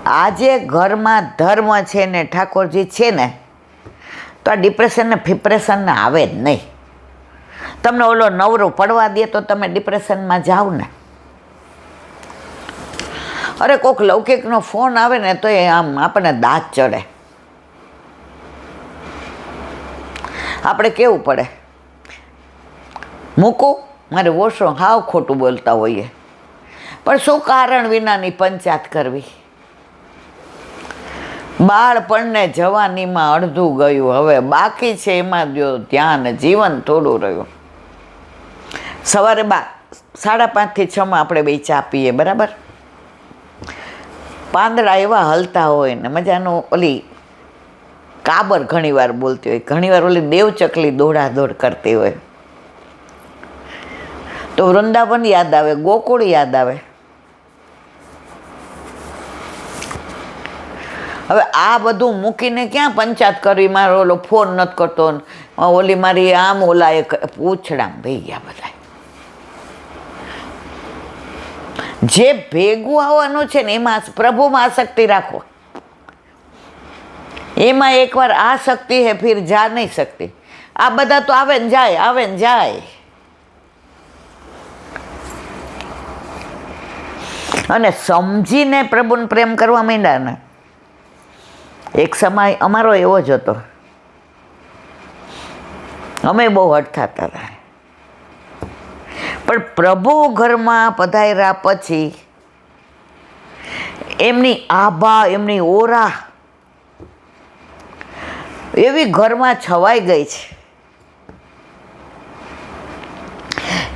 આજે ઘરમાં ધર્મ છે ને ઠાકોરજી છે ને તો આ ડિપ્રેશન ને ફિપ્રેશન આવે જ નહીં. તમને ઓલો નવરો પડવા દે તો તમે ડિપ્રેશનમાં જાઓ ને. અરે કોઈક લૌકિકનો ફોન આવે ને તો એ આમ આપણને દાંત ચડે. આપણે કેવું પડે, મૂકું મારે વોશો, હાવ ખોટું બોલતા હોઈએ, પણ શું કારણ વિનાની પંચાયત કરવી. બાળપણને જવાનીમાં અડધું ગયું, હવે બાકી છે એમાં જો ધ્યાન, જીવન થોડું રહ્યું. સવારે 5:30 થી 6 આપણે બે ચા પીએ, બરાબર. પાંદડા એવા હલતા હોય ને મજાનું. ઓલી કાબર ઘણીવાર બોલતી હોય, ઘણીવાર ઓલી દેવચકલી દોડાદોડ કરતી હોય, તો વૃંદાવન યાદ આવે, ગોકુળ યાદ આવે. હવે આ બધું મૂકીને ક્યાં પંચાયત કરવી, મારો ઓલો ફોન નથી કરતો, ઓલી મારી આમ, ઓલા એ પૂછડામ થઈ ગયા બધા. જે ભેગું આવવાનું છે ને એમાં પ્રભુમાં આસક્તિ રાખો. એમાં એકવાર આ શક્તિ હે ફિર જા નહીં શકતી. આ બધા તો આવે ને જાય, આવે ને જાય. અને સમજીને પ્રભુને પ્રેમ કરવા માંડ્યા ને. એક સમય અમારો એવો જ હતો, અમે બહુ હઠતા હતા, પણ પ્રભુ ઘરમાં પધાર્યા પછી એમની આભા, એમની ઓરા એવી ઘરમાં છવાઈ ગઈ છે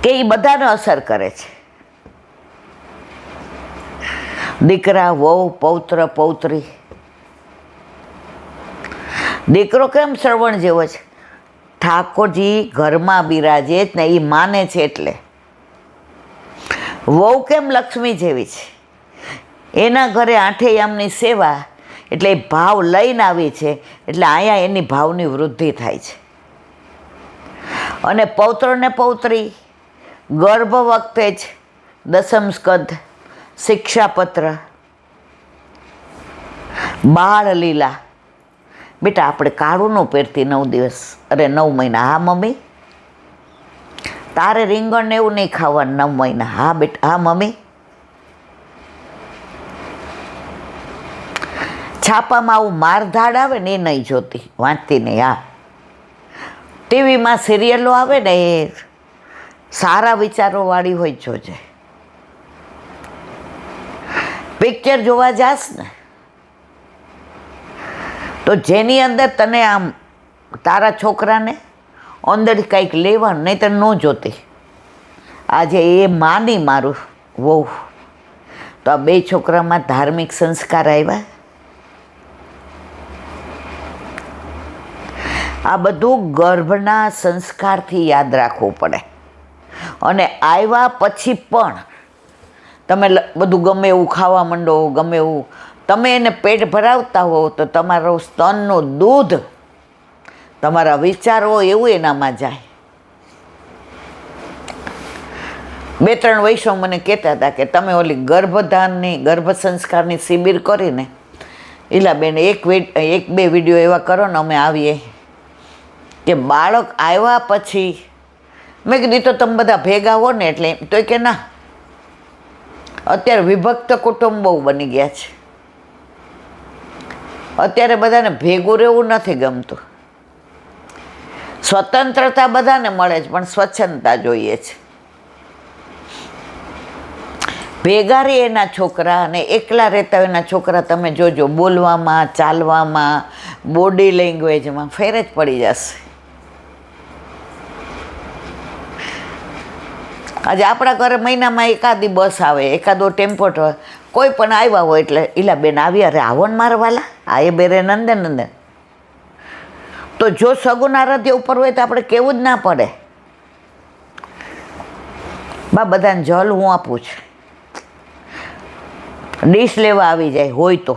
કે એ બધાને અસર કરે છે. દીકરા, વહુ, પૌત્ર, પૌત્રી. દીકરો કેમ શ્રવણ જેવો છે, ઠાકોરજી ઘરમાં બિરાજે જ ને એ માને છે એટલે. વહુ કેમ લક્ષ્મી જેવી છે, એના ઘરે આઠેયામની સેવા, એટલે એ ભાવ લઈને આવી છે, એટલે અહીંયા એની ભાવની વૃદ્ધિ થાય છે. અને પૌત્ર ને પૌત્રી ગર્ભ વખતે જ દસમ સ્કંધ, શિક્ષાપત્ર, બાળ લીલા. બેટા આપણે કાળું ન પહેરતી 9 દિવસ, અરે 9 મહિના. હા મમ્મી, તારે રીંગણ ને એવું નહીં ખાવાનું 9 મહિના. હા બેટા, હા મમ્મી. છાપામાં આવું મારધાડ આવે ને એ નહીં જોતી, વાંચતી નહીં. હા, ટીવીમાં સિરિયલો આવે ને એ સારા વિચારોવાળી હોય, જોજે. પિક્ચર જોવા જાસ ને તો જેની અંદર તને આમ તારા છોકરાને અંદર કંઈક લેવાનું, નહીં તો ન જોતી. આજે એ માની મારું વહુ, તો આ 2 છોકરામાં ધાર્મિક સંસ્કાર આવ્યા. આ બધું ગર્ભના સંસ્કારથી યાદ રાખવું પડે. અને આવ્યા પછી પણ તમે બધું ગમે એવું ખાવા માંડો, ગમે એવું તમે એને પેટ ભરાવતા હો તો તમારું સ્તનનું દૂધ, તમારા વિચારો એવું એનામાં જાય. 2-3 વૈષ્ણવ મને કહેતા હતા કે તમે ઓલી ગર્ભધાનની, ગર્ભ સંસ્કારની શિબિર કરીને ઈલાબેન 1-2 વિડીયો એવા કરો ને, અમે આવીએ કે બાળક આવ્યા પછી. મેં કીધું તો તમે બધા ભેગા હો ને એટલે. તો કે ના, અત્યારે વિભક્ત કુટુંબ બહુ બની ગયા છે, અત્યારે બધાને ભેગું રહેવું નથી ગમતું. સ્વતંત્રતા બધાને મળે છે પણ સ્વચ્છંદતા જોઈએ છે. ભેગા રહે એના છોકરા અને એકલા રહેતા હોય એના છોકરા, તમે જોજો બોલવામાં, ચાલવામાં, બોડી લેંગ્વેજમાં ફેર જ પડી જશે. આજે આપણા ઘરે મહિનામાં એકાદી બસ આવે, એકાદો ટેમ્પો, કોઈ પણ આવ્યા હોય એટલે ઈલાબેન આવી, અરે આવો ને મારા વાલા, આ એ બેરે નંદન નંદન. તો જો સગુન આરાધ્ય ઉપર હોય તો આપણે કેવું જ ના પડે, બા બધાને જલ હું આપું છું, ડીશ લેવા આવી જાય હોય તો.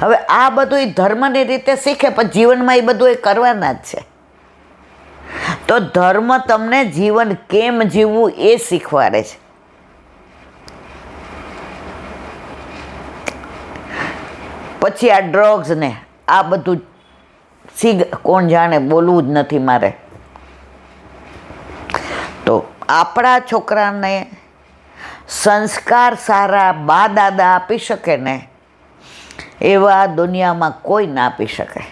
હવે આ બધું એ ધર્મની રીતે શીખે, પણ જીવનમાં એ બધું એ કરવાના જ છે. તો ધર્મ તમને જીવન કેમ જીવવું એ શીખવાડે છે. પછી આ ડ્રગ્સ ને આ બધું કોણ જાણે, બોલવું જ નથી મારે. તો આપણા છોકરાને સંસ્કાર સારા બા દાદા આપી શકે ને એવા દુનિયામાં કોઈ ના આપી શકે.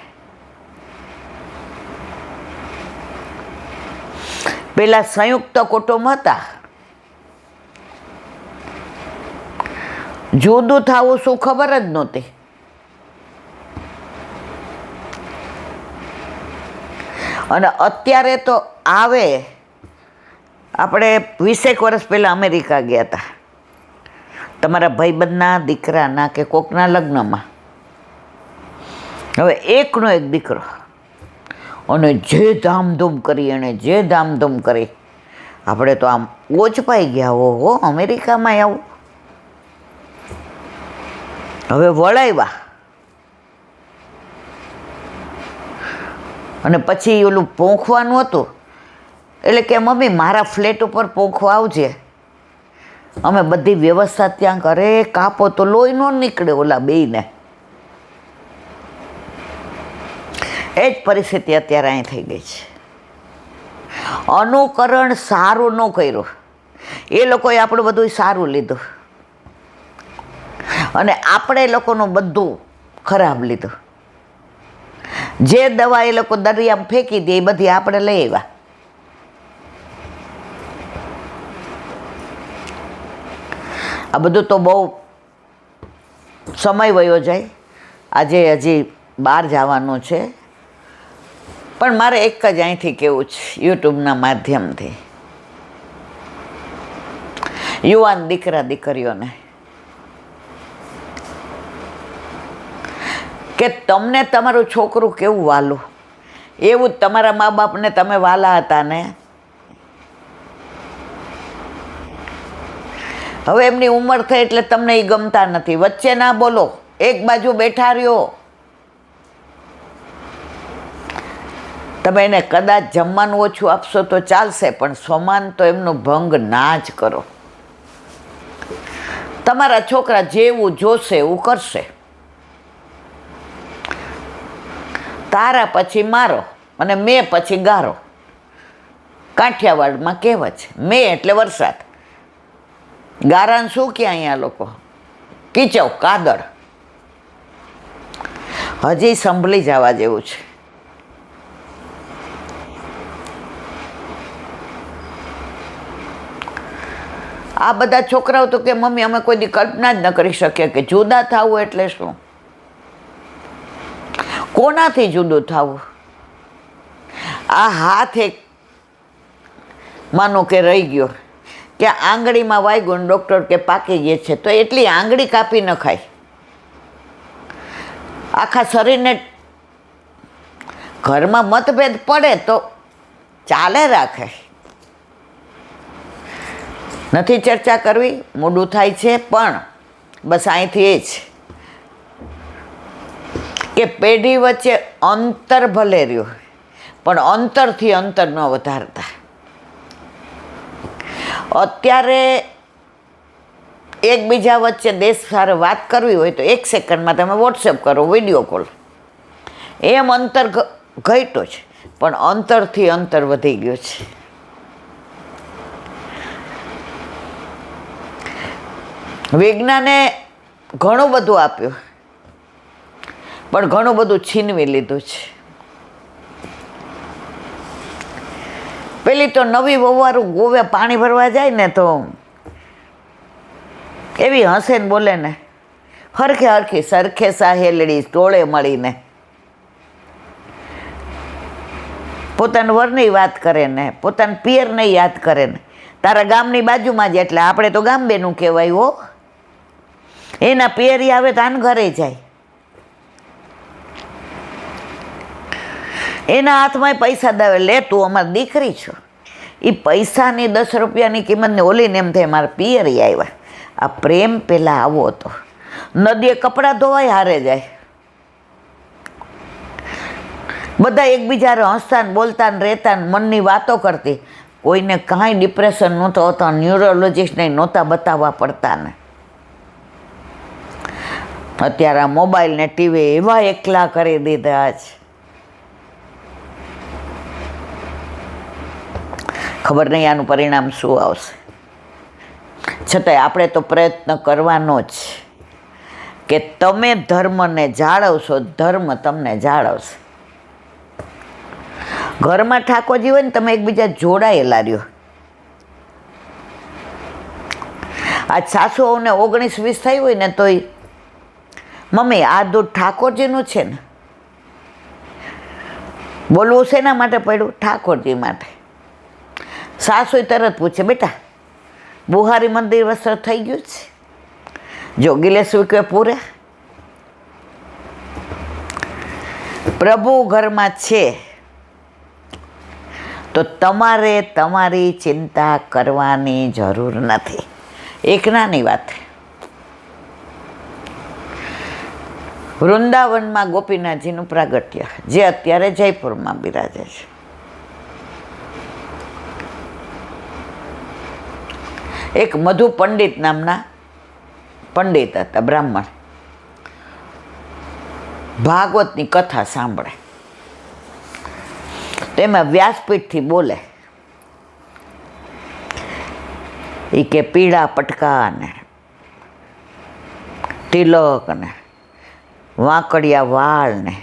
પેલા સંયુક્ત કુટુંબ હતા. જુદું થવું શું ખબર જ નહોતી. અને અત્યારે તો આવે. આપણે 20 વર્ષ પહેલાં અમેરિકા ગયા હતા તમારા ભાઈબંધના દીકરાના કે કોકના લગ્નમાં. હવે એકનો એક દીકરો અને જે ધામધૂમ કરી, એણે જે ધામધૂમ કરી, આપણે તો આમ ઓચપાઈ ગયા. હો અમેરિકામાં આવું. હવે વળાવ્યા અને પછી ઓલું પોંખવાનું હતું. એટલે કે મમ્મી મારા ફ્લેટ ઉપર પોંખવા આવજે, અમે બધી વ્યવસ્થા ત્યાં કરે. કાપો તો લોહી ન નીકળે ઓલા બેયને. એ જ પરિસ્થિતિ અત્યારે અહીં થઈ ગઈ છે. અનુકરણ સારું ન કર્યું, એ લોકોએ આપણું બધું સારું લીધું અને આપણે એ લોકોનું બધું ખરાબ લીધું. જે દવા એ લોકો દરિયામાં ફેંકી દે એ બધી આપણે લઈ આવ્યા. આ બધું તો બહુ સમય વયો જાય. આજે હજી બહાર જવાનું છે, પણ મારે એક જ અહીંથી કહેવું છે, યુટ્યુબના માધ્યમથી યુવાન દીકરા દીકરીઓને, કે તમને તમારું છોકરું કેવું વાલું, એવું જ તમારા મા બાપને તમે વાલા હતા ને. હવે એમની ઉંમર થઈ એટલે તમને એ ગમતા નથી. વચ્ચે ના બોલો, એક બાજુ બેઠા રહ્યો. તમે એને કદાચ જમવાનું ઓછું આપશો તો ચાલશે, પણ સમાન તો એમનું ભંગ ના જ કરો. તમારા છોકરા જેવું જોશે એવું કરશે. તારા પછી મારો અને મેં પછી ગારો. કાઠિયાવાડમાં કહેવત છે, મેં એટલે વરસાદ, ગારાને શું કે અહીંયા લોકો કીચવ કાદળ. હજી સંભળી જવા જેવું છે. આ બધા છોકરાઓ તો કે મમ્મી અમે કોઈ દી કલ્પના જ ન કરી શકીએ કે જુદા થવું એટલે શું. કોનાથી જુદું થવું? આ હાથ એક માનો કે રહી ગયો, કે આંગળીમાં વાગ્યું ને ડૉક્ટર કે પાકી ગઈ છે, તો એટલી આંગળી કાપી ન ખાય. આખા શરીરને ઘરમાં મતભેદ પડે તો ચાલે રાખે. નથી ચર્ચા કરવી, મોડું થાય છે, પણ બસ અહીંથી એ જ કે પેઢી વચ્ચે અંતર ભલે રહ્યું, પણ અંતરથી અંતર ન વધારતા. અત્યારે એકબીજા વચ્ચે દેશ સારે વાત કરવી હોય તો 1 સેકન્ડમાં તમે વોટ્સએપ કરો, વિડીયો કોલ. એમ અંતર ઘટ્યો છે, પણ અંતરથી અંતર વધી ગયું છે. વિજ્ઞાને ઘણું બધું આપ્યું, પણ ઘણું બધું છીનવી લીધું છે. પેલી તો નવી વહુવારું ગોવે પાણી ભરવા જાય ને તો એવી હસે ને બોલે ને, હરખે હરખી સરખે સાહેલડી ટોળે મળીને પોતાના વરની વાત કરે ને પોતાના પિયરને યાદ કરે ને. તારા ગામની બાજુમાં જ, એટલે આપણે તો ગામ બેનું કહેવાય. હો, એના પિયરી આવે તો આને ઘરે જાય, એના હાથમાં પૈસા દાવે, લે તું અમારી દીકરી છો. એ પૈસાની 10 રૂપિયાની કિંમતને ઓલીને એમ થાય મારા પિયરી આવ્યા. આ પ્રેમ પેલા આવો હતો. નદીએ કપડાં ધોવાય હારે જાય, બધા એકબીજા હસતા ને બોલતા ને રહેતા ને મનની વાતો કરતી. કોઈને કાંઈ ડિપ્રેશન નહોતો હોતો, ન્યુરોલોજીસ્ટને નહોતા બતાવવા પડતા ને. અત્યારે આ મોબાઈલ ને ટીવી એવા એકલા કરી દીધા છે, ખબર નહીં આનું પરિણામ શું આવશે. છતાંય આપણે તો પ્રયત્ન કરવાનો જ કે તમે ધર્મને જાળવશો, ધર્મ તમને જાળવશે. ઘરમાં ઠાકોરજી હોય ને તમે એકબીજા જોડાયેલા રહ્યો. આજ સાસુઓને 19-20 થઈ હોય ને તોય મમ્મી આ દૂધ ઠાકોરજીનું છે ને, બોલવું શેના માટે પડ્યું? ઠાકોરજી માટે. સાસુ તરત પૂછે બેટા બુહારી મંદિર વસ્ત્ર થઈ ગયું છે? જો ગિલેસ વિકે પૂરા. પ્રભુ ઘરમાં છે તો તમારે તમારી ચિંતા કરવાની જરૂર નથી. એક નાની વાત, વૃંદાવનમાં ગોપીનાથજીનું પ્રાગટ્ય જે અત્યારે જયપુરમાં બિરાજે છે. એક મધુ પંડિત નામના પંડિત હતા, બ્રાહ્મણ. ભાગવતની કથા સાંભળે, તેમાં વ્યાસપીઠથી બોલે એ કે પીળા પટકા ને તિલક ને વાંકડિયા વાળ ને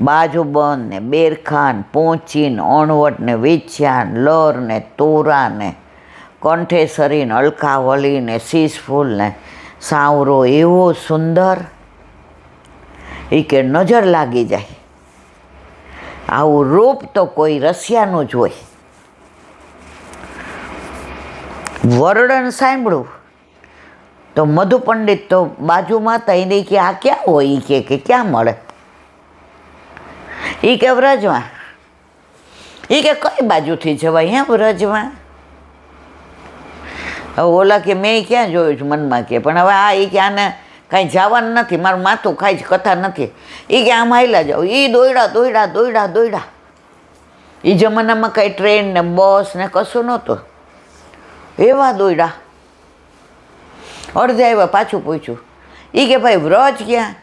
બાજુબંધ ને બેરખાન પોંચીન ઓણવટ ને વિછ્યાન લર ને તોરા ને કંઠેસરી ને અલકાવલી ને શીશફૂલ ને સાવરો એવો સુંદર એ કે નજર લાગી જાય. આવું રૂપ તો કોઈ રશિયાનું જ હોય. વર્ણન સાંભળ્યું તો મધુ પંડિત તો બાજુમાં હતા, એને કે આ ક્યાં હોય? એ કે ક્યાં મળે? એ કે વ્રજમાં. એ કે કઈ બાજુથી જવાય હે વ્રજમાં? હવે ઓલા કે મેં ક્યાં જોયું છે મનમાં કે, પણ હવે આ એ કે આને કાંઈ જવાનું નથી, મારું માથું ખાઈ જ કથા નથી. એ કે આમ હાલ્યા જાઓ. એ દોયડા દોયડા દોયડા દોયડા. એ જમાનામાં કાંઈ ટ્રેન ને બસ ને કશું નહોતું, એવા દોયડા. અડધે આવ્યા, પાછું પૂછ્યું. એ કે ભાઈ વ્રજ ક્યાં?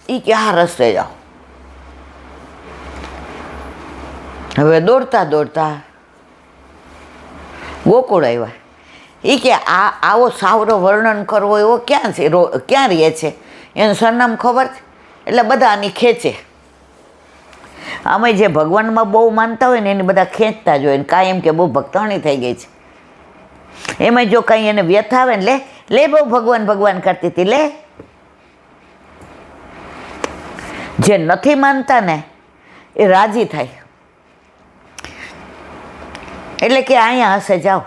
એ કે આ રસ્તે જાઓ. હવે દોડતા દોડતા ગોકુળ આવ્યા. એ કે આવો સાવરો વર્ણન કરવો એવો ક્યાં છે, ક્યાં રહે છે, એનું સરનામ ખબર છે? એટલે બધા આની ખેંચે. અમે જે ભગવાનમાં બહુ માનતા હોય ને એને બધા ખેંચતા જ હોય ને કાંઈ એમ કે બહુ ભક્તાણી થઈ ગઈ છે. એમાં જો કાંઈ એને વ્યથા આવે ને લે બહુ ભગવાન ભગવાન કરતી હતી લે. જે નથી માનતા ને એ રાજી થાય. એટલે કે અહીંયા હશે જાઓ.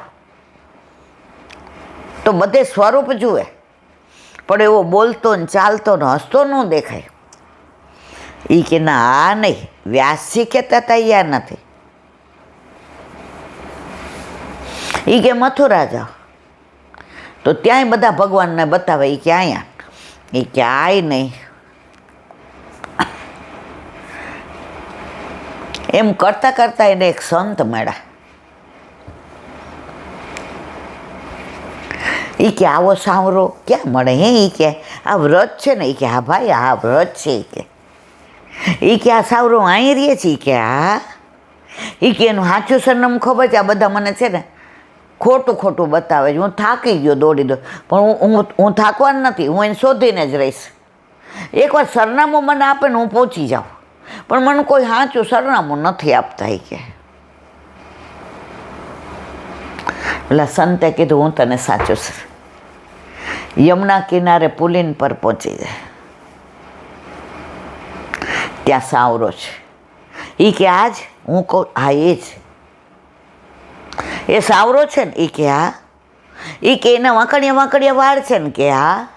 તો બધે સ્વરૂપ જુએ, પણ એવો બોલતો ને ચાલતો ને હસતો ન દેખાય. એ કે ના આ નહીં, વ્યાસજી કહેતા તૈયાર નથી. એ કે મથુરા જાઓ તો ત્યાંય બધા ભગવાનને બતાવે. એ કે અહીંયા. એ કે આય નહીં. એમ કરતાં કરતાં એને એક સંત મળ્યા. એ કે આવો સાવરો ક્યાં મળે હે? એ કે આ વ્રત છે ને? એ કે હા ભાઈ આ વ્રત છે. એ કે આ સાવરો અહીં રહે છે? એ કે હા. એ કે એનું સાચું સરનામું ખબર છે? આ બધા મને છે ને ખોટું ખોટું બતાવે છે. હું થાકી ગયો દોડી દો, પણ હું થાકવાનું નથી, હું એને શોધીને જ રહીશ. એકવાર સરનામું મને આપે ને હું પહોંચી જાઉં, પણ મને કોઈ સાચું સરનામું નથી આપતા. એ કે પેલા સંતે કીધું હું તને સાચું છે. યમુના કિનારે પુલિન પર પહોંચી જાય, ત્યાં સાવરો છે. એ કે આજ હું કહું હા એ જ એ સાવરો છે ને? એ કે હા. એ કે એના વાંકડિયા વાંકડિયા વાળ છે ને? કે હા.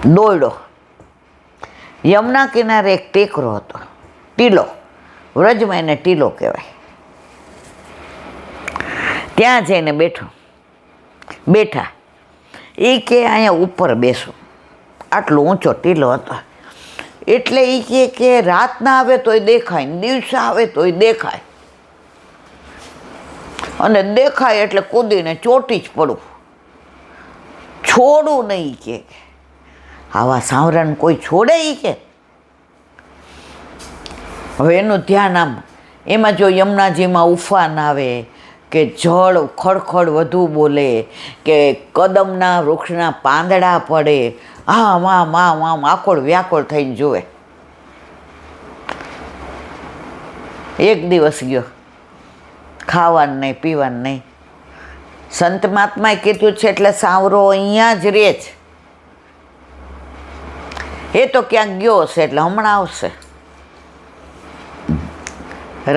દોયડો. યમુના કિનારે એક ટેકરો હતો, ટીલો. વ્રજમાં એને ટીલો કહેવાય. ત્યાં જઈને બેઠા. એ કે અહીંયા ઉપર બેસો. આટલો ઊંચો ટીલો હતો. એટલે એ કે રાત ના આવે તોય દેખાય ને દિવસે આવે તોય દેખાય. અને દેખાય એટલે કૂદીને ચોટી જ પડું, છોડું નહીં કે. આવા સાવરાને કોઈ છોડે ઈ કે? હવે એનું ધ્યાન આમ, એમાં જો યમુનાજીમાં ઉફાન આવે કે જળ ખડખડ વધુ બોલે કે કદમના વૃક્ષના પાંદડા પડે, આમ આમ આમ આમ આકોળ વ્યાકોળ થઈને જુએ. એક દિવસ ગયો, ખાવાનું નહીં, પીવાનું નહીં. સંત મહાત્માએ કીધું છે એટલે સાવરો અહીંયા જ રહે છે. એ તો ક્યાંક ગયો હશે એટલે હમણાં આવશે.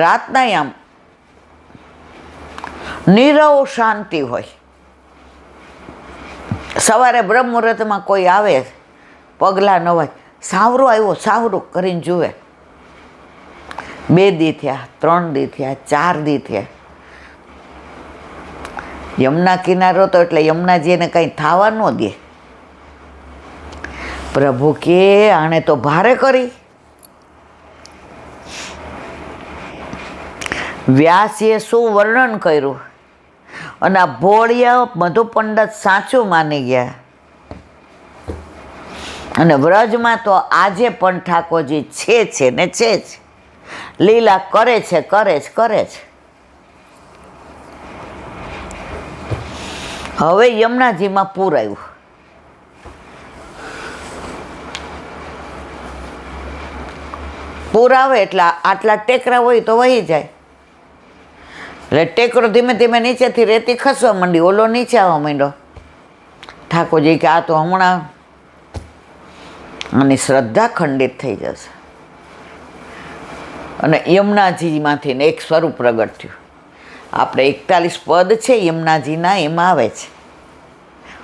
રાતના આમ નીરવ શાંતિ હોય. સવારે બ્રહ્મ મુહૂર્તમાં કોઈ આવે, પગલાં ન હોય, સાવરો આવ્યો સાવરો કરીને જુએ. 2 દી થયા, 3 દી થયા, 4 દી થયા. યમુના કિનારો તો એટલે યમુનાજી એને કંઈ થવા ન દે. પ્રભુ કે આણે તો ભારે કરી. વ્યાસીએ શું વર્ણન કર્યું, અને આ ભોળિયા મધુ પંડિત સાચું માની ગયા. અને વ્રજમાં તો આજે પણ ઠાકોરજી છે ને છે જ, લીલા કરે છે કરે જ કરે છે. હવે યમુનાજીમાં પૂર આવ્યું. પૂર આવે એટલે આટલા ટેકરા હોય તો વહી જાય. એટલે ટેકરો ધીમે ધીમે નીચેથી રેતી ખસવા માંડી, ઓલો નીચે આવવા માંડ્યો. ઠાકોરજી કે આ તો હમણાં આની શ્રદ્ધા ખંડિત થઈ જશે. અને યમુનાજીમાંથી એક સ્વરૂપ પ્રગટ થયું. આપણે 41 પદ છે યમુનાજીના, એમાં આવે છે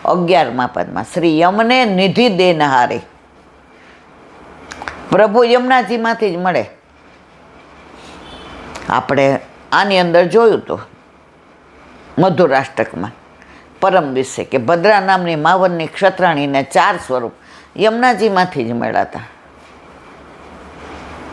11મા પદમાં, શ્રી યમને નિધિ દેનહારે. પ્રભુ યમુનાજીમાંથી જ મળે. આપણે આની અંદર જોયું તો મધુરાષ્ટકમાં પરમ દિવસે કે ભદ્રા નામની માવનની ક્ષત્રાણીને 4 સ્વરૂપ યમુનાજીમાંથી જ મળ્યા હતા.